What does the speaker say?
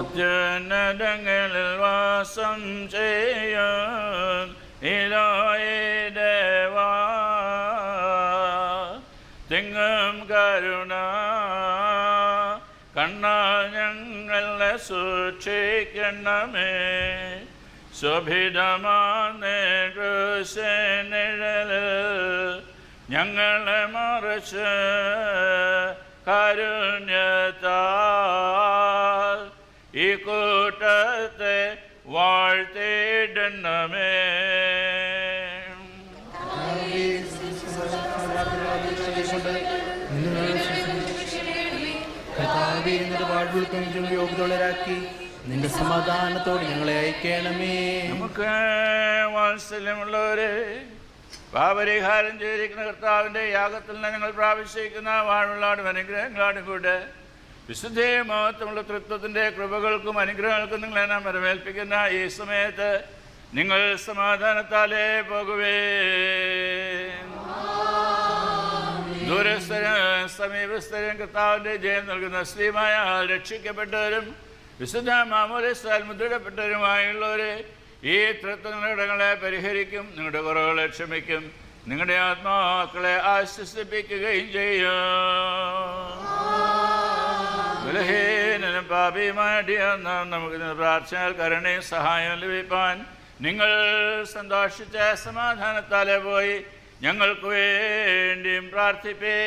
അത്യുന്നതങ്ങളിൽ വാസം ചെയ്യും ഇലോയേ ദേവാ, തിങ്ങും കരുണ കണ്ണാൽ ഞങ്ങളെ സൂക്ഷിക്കണമേ. ശോഭിതമാർന്ന ക്രൂശനിഴലിൽ ഞങ്ങളെ മറച്ച് കാരുണ്യത്താൽ ഈ കൂട്ടത്തെ വാഴ്ത്തിടണമേ. യോഗ്യതയുള്ളവരാക്കി നിന്റെ സമാധാനത്തോടെ ഞങ്ങളെ അയക്കണമേ. നമുക്ക് വാത്സല്യമുള്ളവരെ, പാപരിഹാരം ചെയ്തിരിക്കുന്ന കർത്താവിൻ്റെ യാഗത്തിൽ നിന്ന് ഞങ്ങൾ പ്രാപിച്ചിരിക്കുന്ന വാഴുള്ളാടും അനുഗ്രഹങ്ങളാടും കൂടെ വിശുദ്ധയും മഹത്വമുള്ള തൃത്വത്തിൻ്റെ കൃപകൾക്കും അനുഗ്രഹങ്ങൾക്കും നിങ്ങളെ നാം വരവേൽപ്പിക്കുന്ന ഈ സമയത്ത് നിങ്ങൾ സമാധാനത്താലേ പോകുവേ. ദൂരസ്ഥരും സമീപസ്ഥരും കർത്താവിൻ്റെ ജയം നൽകുന്ന സ്ത്രീമായ രക്ഷിക്കപ്പെട്ടവരും വിശുദ്ധ മാമോദിസയാൽ മുദ്രയിടപ്പെട്ടവരുമായുള്ളവരെ, ഈ തൃത്വങ്ങളെ പരിഹരിക്കും, നിങ്ങളുടെ കുറവുകളെ ക്ഷമിക്കും, നിങ്ങളുടെ ആത്മാക്കളെ ആശ്വസിപ്പിക്കുകയും ചെയ്യും. ബലഹീനനും പാപിയുമായിട്ടിയാൽ നമുക്ക് പ്രാർത്ഥനയാൽ കരുണയും സഹായം ലഭിപ്പാൻ നിങ്ങൾ സന്തോഷിച്ച സമാധാനത്താലെ പോയി ഞങ്ങൾക്ക് വേണ്ടിയും പ്രാർത്ഥിപ്പേ.